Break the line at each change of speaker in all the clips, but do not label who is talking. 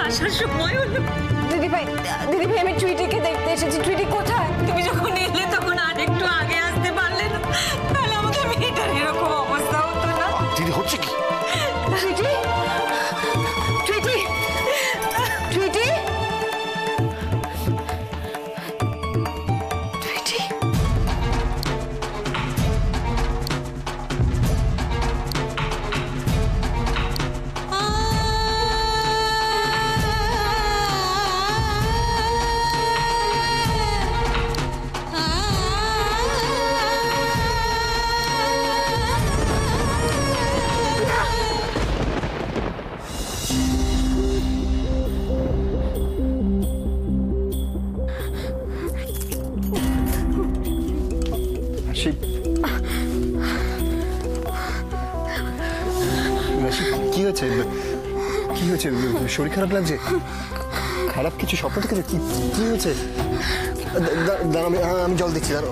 আসার সময় হলো।
দিদি ভাই আমি টুইটিকে দেখতে এসেছি। টুইটি কোথায়?
তুমি যখন এলে তখন আর একটু আগে আসতে পারলে না, তাহলে আমাদের মেয়েটার এরকম অবস্থা হতো না।
দিদি হচ্ছে কি?
টুইটি টুইটি টুইটি টুইটি
কি হয়েছে? কি হয়েছে? শরীর খারাপ লাগছে? খারাপ কিছু স্বপ্ন দেখেছে? কি হয়েছে? আমি জল দিচ্ছি, দাঁড়ো।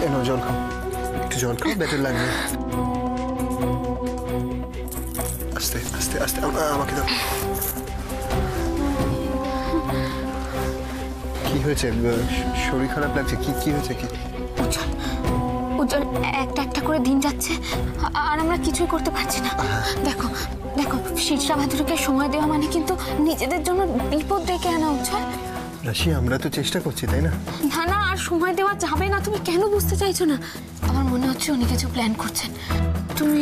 এনো জল খাও, একটু জল খাও, বেটার লাগবে। আস্তে আস্তে আস্তে আমাকে দাও। কি হয়েছে? শরীর খারাপ লাগছে? কি হয়েছে? কি
উজ্জ্বল, একটা একটা করে দিন যাচ্ছে আর আমরা কিছুই করতে পারছি না। দেখো দেখো, শীতরা ভাদুরকে সময় দেওয়া মানে কিন্তু নিজেদের জন্য বিপদ ডেকে আনা। উজ্জ্বল
রাশি, আমরা তো চেষ্টা করছি, তাই না?
না না, আর সময় দেওয়া যাবে না। তুমি কেন বুঝতে চাইছো না? আমার মনে হচ্ছে উনি কিছু প্ল্যান করছেন। তুমি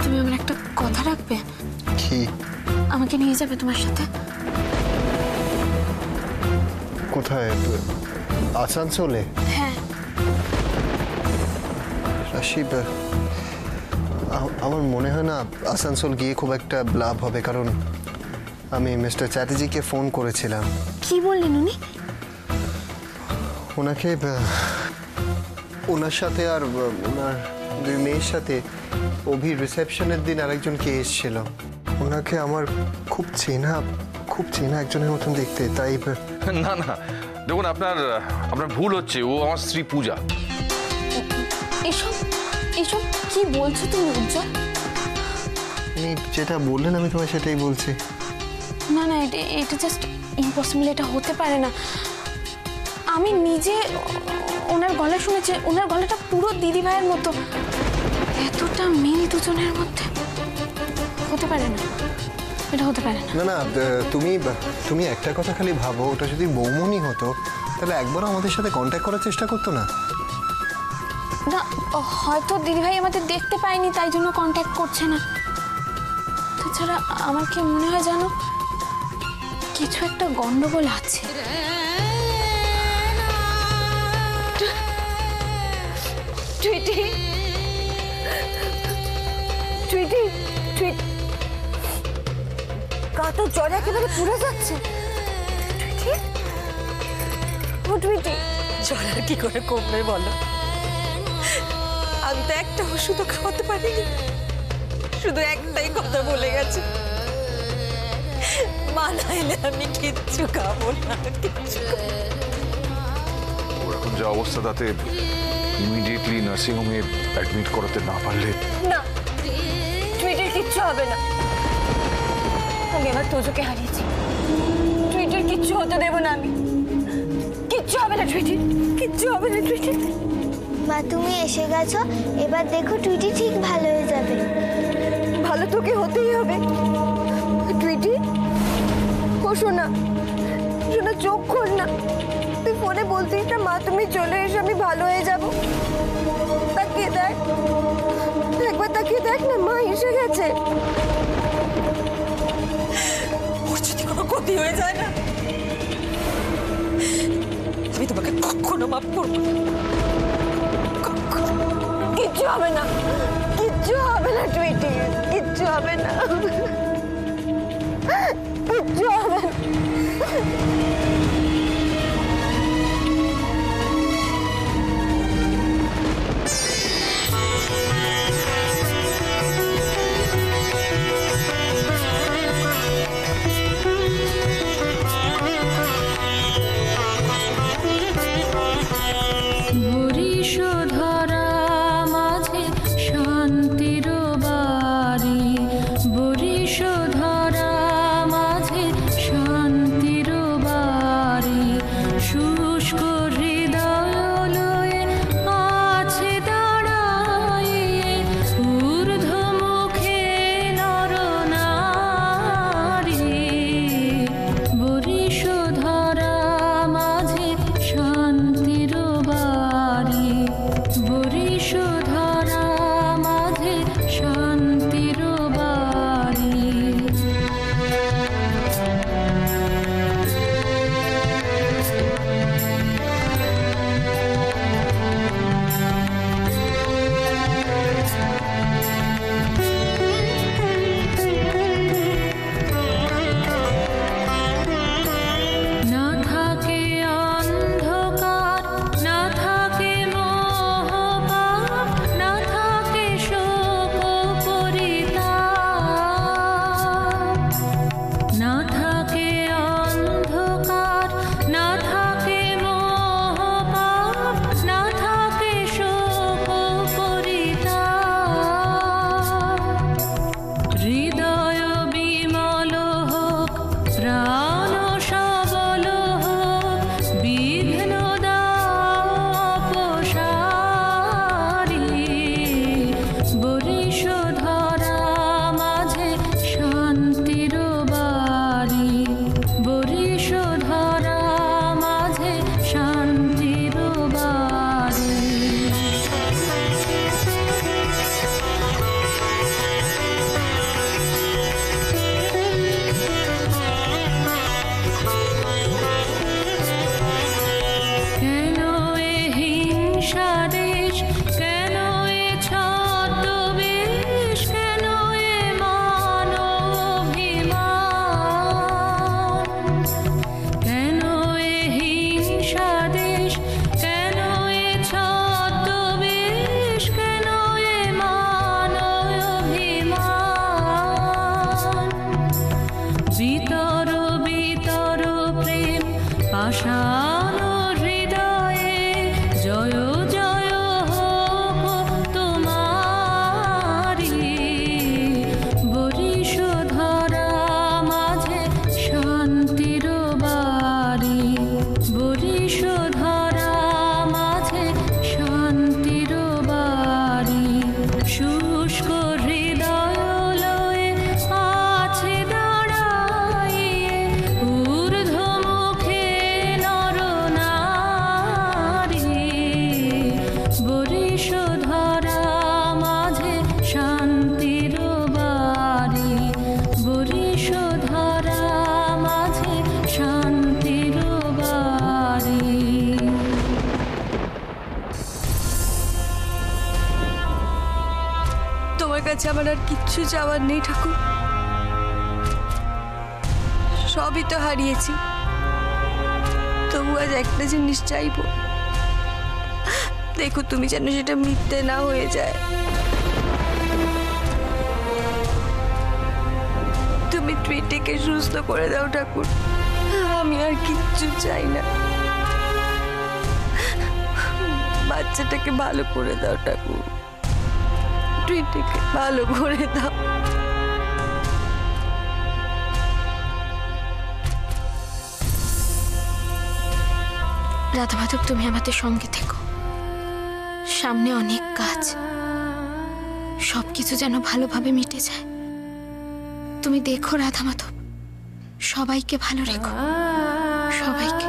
তুমি আমার একটা কথা রাখবে?
কি?
আমাকে নিয়ে যাবে তোমার সাথে?
কোথায়? আসানসোলে?
হ্যাঁ।
রাশি, আমার মনে হয় না আসানসোল গিয়ে খুব একটা লাভ হবে, কারণ আমি মিস্টার চ্যাটার্জিকে ফোন করেছিলাম।
কি বললেন উনি?
ওনাকে ওনার সাথে আর ওনার দুই মেয়ের সাথে অভির রিসেপশনের দিন আরেকজন কে এসেছিল। ওনাকে আমার খুব চেনা একজনের মতন দেখতে, তাই।
না না, দেখুন আপনার ভুল হচ্ছে। ও আমার স্ত্রী পূজা।
এসব এসব কি বলছো তুমি উজ্জ্বল?
আপনি যেটা বললেন আমি তোমায় সেটাই বলছি।
না না, এটা জাস্ট ইম্পসিবল। এটা হতে পারে না। আমি নিজে ওনার গলা শুনেছি। ওনার গলাটা পুরো দিদি ভাইয়ের মতো। এতটা মিল দুজনের মধ্যে হতে পারে না। এটা হতে পারে না।
না না, তুমি একটা কথা খালি ভাবো, ওটা যদি বৌমনি হতো তাহলে একবারও আমাদের সাথে কন্ট্যাক্ট করার চেষ্টা করতো না?
না, হয়তো দিদিভাই আমাদের দেখতে পায়নি, তাই জন্য কন্ট্যাক্ট করছে না। তাছাড়া আমার কি মনে হয় জানো, কিছু একটা গন্ডগোল আছে। টুইটি টুইটি টুইট কাতো জ্বর একেবারে পুড়ে যাচ্ছে। টুইটি, ও টুইটি,
জ্বর আর কি করে কমবে বলো? আমি তো একটা ওষুধও খাওয়াতে পারিনি। শুধু একটাই কথা বলে গেছে, মা না এলে আমি কিচ্ছু খাবো না, কিচ্ছু খাবো না।
ওর এখন যা অবস্থা, তাতে ইমিডিয়েটলি নার্সিংহোমে অ্যাডমিট করাতে না পারলে।
না, টুইটির কিচ্ছু হবে না। আমি আমার তোজোকে হারিয়েছি। টুইটির কিচ্ছু হতে দেবো না আমি। কিচ্ছু হবে না টুইটির, কিচ্ছু হবে না টুইটির।
মা, তুমি এসে গেছো, এবার দেখো টুইটি ঠিক ভালো হয়ে যাবে।
ভালো তোকে হতেই হবে টুইটি। ও শোনা, শোনা, চোখ খোল না। তুই ফোনে বলতিস না, মা তুমি চলে এসো, আমি ভালো হয়ে যাবো। তাকিয়ে দেখ, একবার তাকিয়ে দেখ না, মা এসে গেছে।
ওর যদি কোনো ক্ষতি হয়ে যায় না, আমি তোমাকে কখনো মাফ করবো না।
কিচ্ছু হবে না, কিচ্ছু হবে না টুইটি, কিচ্ছু হবে না, কিচ্ছু হবে না।
ভোরে
পাষাণ হৃদয়ে জয় জয় হোক তোমারি, বরিশ ধরা মাঝে শান্তির বাড়ি, বরিশ ধরা মাঝে শান্তির বাড়ি। শুষ্ক হৃদয় লয়ে আছে দাঁড়াইয়ে ঊর্ধ্বমুখে নর নারী, বরিশ ধরা মাঝে শান্তির বাড়ি, বরিশ ধরা মাঝে শান্তির বাড়ি।
তোমার কাছে আমার আর কিচ্ছু চাওয়ার নেই ঠাকুর, সবই তো হারিয়েছি, তবু আজ একটা জিনিস চাইবো, দেখো তুমি যেন সেটা মিথ্যে না হয়ে যায়। তুমি টুইটিকে সুস্থ করে দাও ঠাকুর, আমি আর কিচ্ছু চাই না, বাচ্চাটাকে ভালো করে দাও ঠাকুর, টুইটিকে ভালো করে দাও।
রাধা মাধব, তুমি আমাদের সঙ্গে থেকো, সামনে অনেক কাজ, সবকিছু যেন ভালোভাবে মিটে যায়। তুমি দেখো রাধা মাধব, সবাইকে ভালো রেখো, সবাইকে।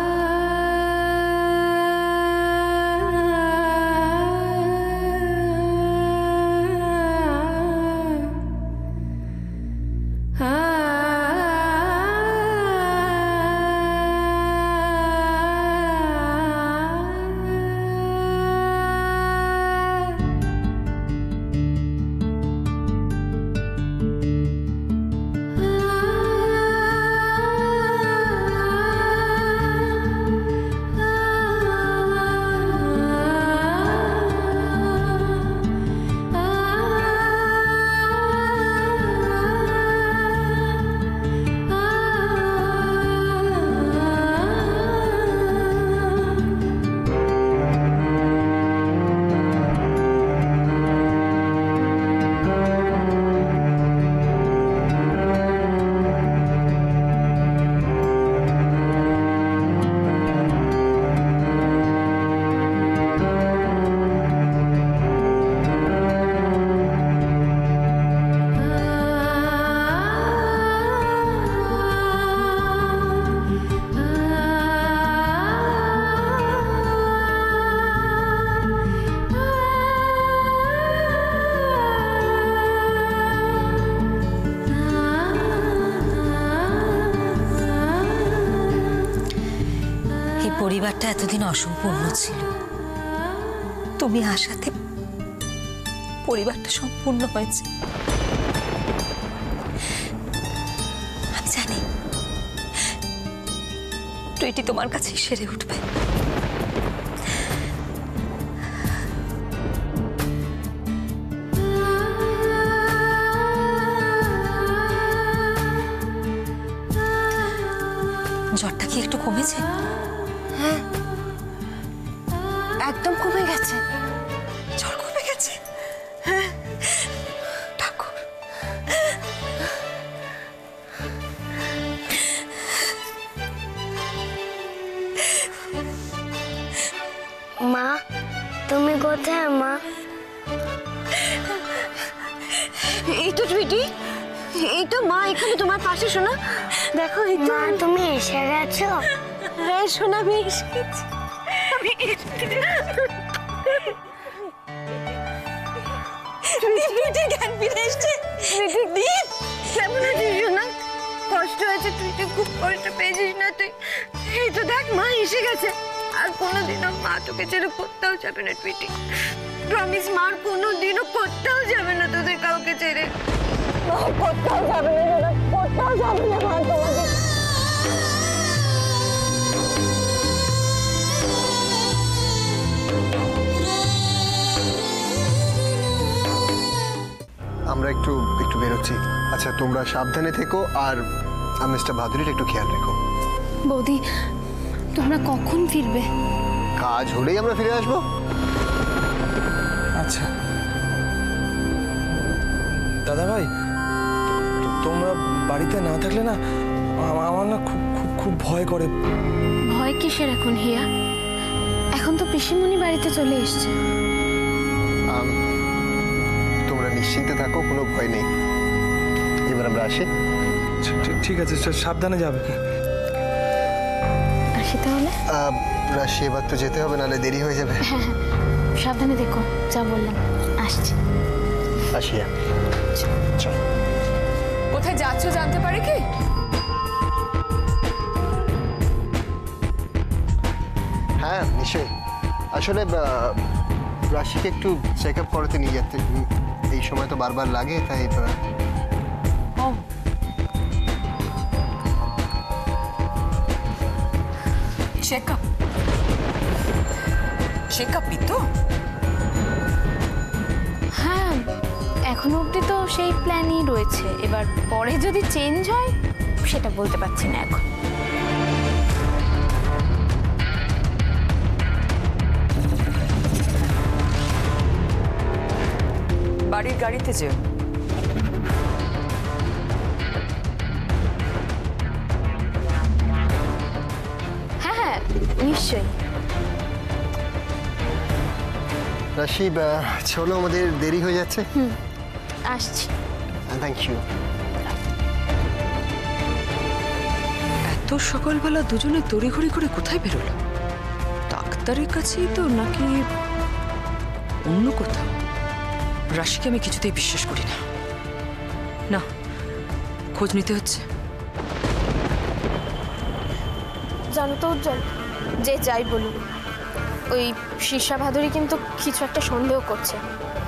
পরিবারটা এতদিন অসম্পূর্ণ ছিল, তুমি আসাতে পরিবারটা সম্পূর্ণ হয়েছে। আমি জানি টুইটি তোমার কাছেই সেরে উঠবে। জ্বরটা কি একটু কমেছে?
হ্যাঁ, একদম কমে গেছে।
জ্বর কমে গেছে? হ্যাঁ ঠাকুর,
মা তুমি কোথায় মা?
এই তো টুইটি, এই তো মা এখানে তোমার পাশে। শোনা, দেখো এই তো।
মা তুমি এসে গেছো?
হ্যাঁ শোনা, আমি এসে গেছি, আমি টুইটি জ্ঞান ফিরে এসছে। দীপ কেমন আছিস শোনা? কষ্ট হয়েছে, টুইটি খুব কষ্ট পেয়েছিস না তুই? এই তো দেখ মা এসে গেছে, আর কোনোদিনও মা তোকে ছেড়ে কোথাও যাবে না টুইটি, প্রমিস। মা আর কোনোদিনও কোথাও যাবে না তোদের কাউকে ছেড়ে, কোথাও যাবে না, কোথাও যাবে না মা তোমাদের।
আমরা একটু বেরোচ্ছি। আচ্ছা তোমরা সাবধানে থেকো, আর মিস্টার ভাদুরীর একটু খেয়াল রেখো।
বৌদি, তোমরা কখন ফিরবে?
কাজ হলেই আমরা ফিরে আসবো।
আচ্ছা দাদা ভাই, তোমরা বাড়িতে না থাকলে না আমার না খুব খুব খুব ভয় করে।
ভয় কিসের এখন হিয়া? এখন তো পিসিমণি বাড়িতে চলে এসছে।
তোমরা নিশ্চিন্তে থাকো, কোনো ভয় নেই। এবার আমরা আসি।
ঠিক আছে, সাবধানে যাবে।
আসি তাহলে।
রাশি এবার তো যেতে হবে, নাহলে দেরি হয়ে যাবে।
সাবধানে দেখো, যা বললাম। আসছি।
আসিয়া চল।
কোথায় যাচ্ছ জানতে পারি কি?
হ্যাঁ নিশ্চয়ই। আসলে রাশিকে একটু চেক আপ করাতে নিয়ে যেতে, এই সময় তো বারবার লাগে, তাই
ও চেকআপ চেকআপই তো?
হ্যাঁ, এখনো অবধি তো সেই প্ল্যানই রয়েছে। এবার পরে যদি চেঞ্জ হয় সেটা বলতে পারছি না এখন।
বাড়ির গাড়িতে যেও।
হ্যাঁ হ্যাঁ, নিশ্চয়ই।
রাশি চলো, আমাদের দেরি হয়ে যাচ্ছে।
আসছি।
Thank you.
এত সকালবেলা দুজনে তড়িঘড়ি করে কোথায় বেরোলো? ডাক্তারের কাছেই তো, নাকি অন্য কোথাও? রাশিকে আমি কিছুতেই বিশ্বাস করি না। না, খোঁজ নিতে হচ্ছে।
জানো তো উজ্জ্বল, যে যাই বলুন, ওই শীর্ষা ভাদুরী কিন্তু কিছু একটা সন্দেহ করছে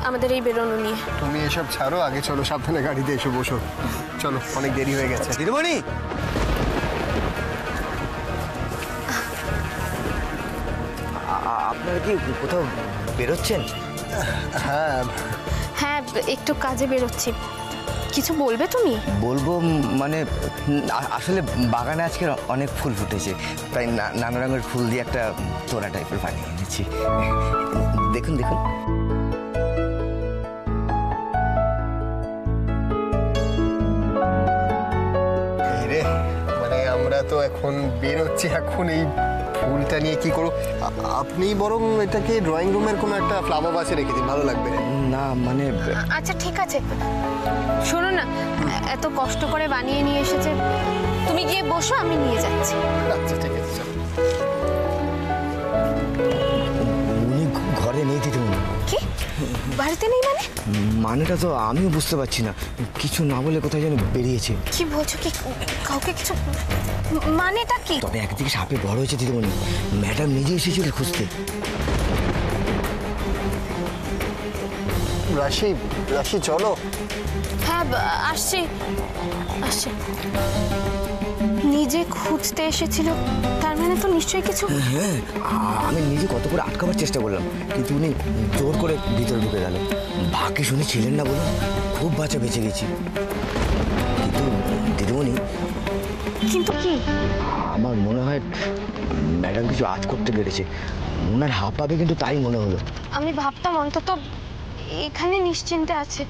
আমাদের এই বেরোনো নিয়ে।
তুমি এসব ছাড়ো, আগে চলো, সাবধানে গাড়িতে এসে বসো। চলো, অনেক দেরি হয়ে গেছে।
দিদিমণি, আপনারা কি কোথাও বেরোচ্ছেন?
হ্যাঁ
হ্যাঁ, একটু কাজে বেরোচ্ছি। কিছু বলবে তুমি?
বলবো মানে আসলে বাগানে আজকে অনেক ফুল ফুটেছে, তাই নানা রঙের ফুল দিয়ে একটা তোড়া টাইপের বানিয়ে এনেছি। দেখুন দেখুন।
রে, মানে আমরা তো এখন বেরোচ্ছি, এখন এই ফুলটা নিয়ে কি করো? আপনি বরং এটাকে ড্রয়িং রুমের কোনো একটা ফ্লাওয়ার বাসে রেখে দিন, ভালো লাগবে।
না মানে
আচ্ছা ঠিক আছে, শোনো না, এত কষ্ট করে বানিয়ে নিয়ে এসেছে, তুমি গিয়ে বসো, আমি নিয়ে যাচ্ছি।
আচ্ছা ঠিক আছে, চলো।
উনি ঘরে নেই দিদিমণি।
কি? বাড়িতে নেই মানে?
মানেটা তো আমিও বুঝতে পারছি না, কিছু না বলে কোথায় যেন বেরিয়েছে।
কি বলছো? কি কাউকে কিছু মানেটা কি?
তবে একদিকে সাপে বড় হয়েছে দিদিমণি, ম্যাডাম নিজে এসেছিল খুঁজতে।
রাশি, রাশি চলো।
হ্যাঁ আসছি আসছি। নিজে খুঁজতে এসেছিল, তার মানে তো নিশ্চয়ই কিছু।
হ্যাঁ, আমি নিজে কত করে আটকাবার চেষ্টা করলাম, কিন্তু উনি জোর করে ভিতরে ঢুকে গেল। ভাগ্যে শুনে ছিলেন না বলুন, খুব বাঁচা বেঁচে গেছি। কিন্তু দিদিমণি,
কিন্তু কি?
আমার মনে হয় ম্যাডাম কিছু আজ করতে পেরেছে। ওনার হাত পাবে কিন্তু তাই মনে হলো।
আমি ভাবতাম অন্তত এখানে নিশ্চিন্তে আছে।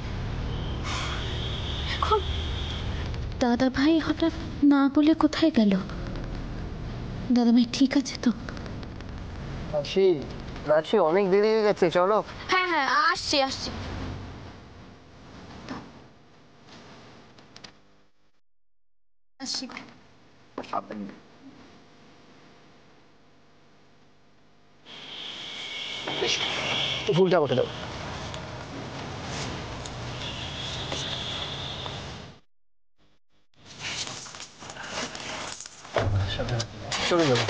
এখন
দাদা ভাই হঠাৎ না বলে কোথায় গেল? দাদা ভাই ঠিক আছে তো?
রাশি, রাশি অনেক দেরি হয়ে গেছে, চলো।
হ্যাঁ হ্যাঁ, আসছি আসছি। আসছি।
ফুলটা বসে দাও। চলে যাবো।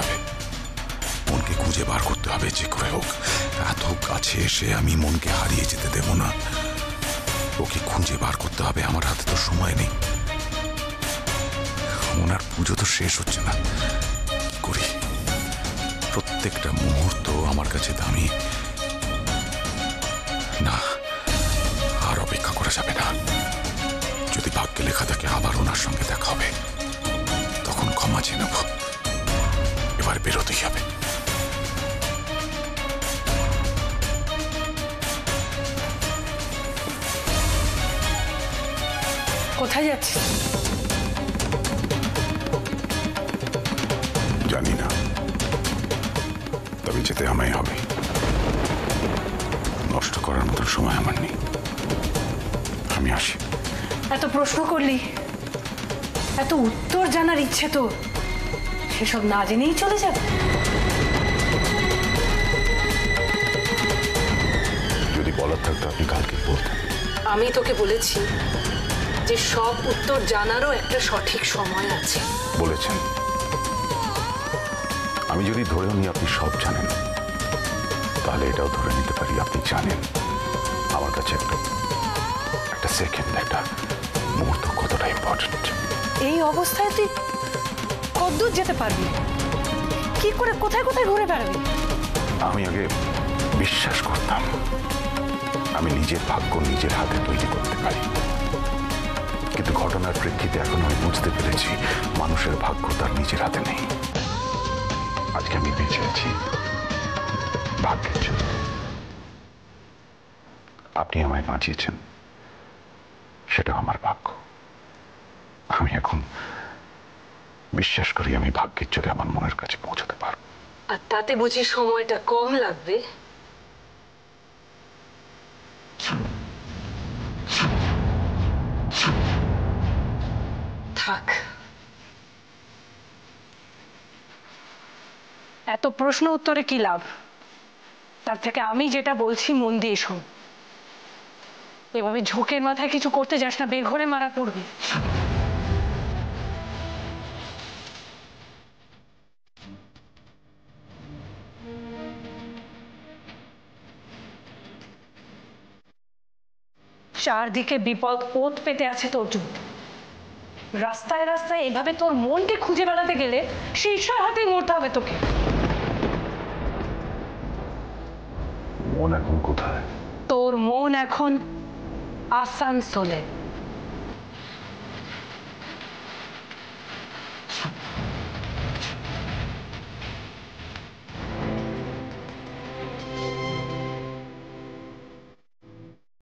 হবে, মনকে খুঁজে বার করতে হবে যে করে হোক। এত কাছে এসে আমি মনকে হারিয়ে যেতে দেব না। ওকে খুঁজে বার করতে হবে, আমার হাতে তো সময় নেই। ওনার পুজো তো শেষ হচ্ছে না, কি করি? প্রত্যেকটা মুহূর্ত আমার কাছে দামি। না, আর অপেক্ষা করা যাবে না। যদি ভাগ্যে লেখা থাকে আবার ওনার সঙ্গে দেখা হবে, তখন ক্ষমা চেয়ে নেব। এবার বেরোতেই হবে।
কোথায় যাচ্ছিস?
জানি না, তবে যেতে আমায় হবে। নষ্ট করার মতো সময় আমার নেই। আমি আসি।
এত প্রশ্ন করলি, এত উত্তর জানার ইচ্ছে তো, সেসব না জেনেই চলে যাবে?
যদি বলার থাকতো আপনি কালকে বলতেন।
আমি তোকে বলেছি যে সব উত্তর জানারও একটা সঠিক সময় আছে।
বলেছেন। আমি যদি ধরেও নিই আপনি সব জানেন, তাহলে এটাও ধরে নিতে পারি আপনি জানেন আমার কাছে একটা সেকেন্ড, একটা মুহূর্ত কতটা ইম্পর্টেন্ট।
এই অবস্থায় তুই কতদূর যেতে পারবি? কি করে কোথায় কোথায় ঘুরে বেড়াবি?
আমি আগে বিশ্বাস করতাম আমি নিজের ভাগ্য নিজের হাতে তৈরি করতে পারি, কিন্তু ঘটনার প্রেক্ষিতে এখন আমি বুঝতে পেরেছি মানুষের ভাগ্য তার নিজের হাতে নেই। আজকে আমি বেঁচে আছি ভাগ্যের জন্য। আপনি আমায় বাঁচিয়েছেন, সেটা আমার ভাগ্য। আমি এখন বিশ্বাস করি আমি ভাগ্যের জোরে আমার মনের কাছে পৌঁছতে পারব।
আর তাতে বুঝি সময়টা কম লাগবে? থাক, এত প্রশ্ন উত্তরে কি লাভ? তার থেকে আমি যেটা বলছি মন দিয়ে শোন। এভাবে ঝোঁকের মাথায় কিছু করতে যাস না, বেঘরে মারা পড়বি। চারদিকে বিপদ পথ পেতে আছে তোর জন্য। রাস্তায় রাস্তায় এভাবে তোর মনকে খুঁজে বেড়াতে গেলে শীর্ষের হাতেই মরতে হবে তোকে।
মন এখন কোথায়?
তোর মন এখন আসানসোলে।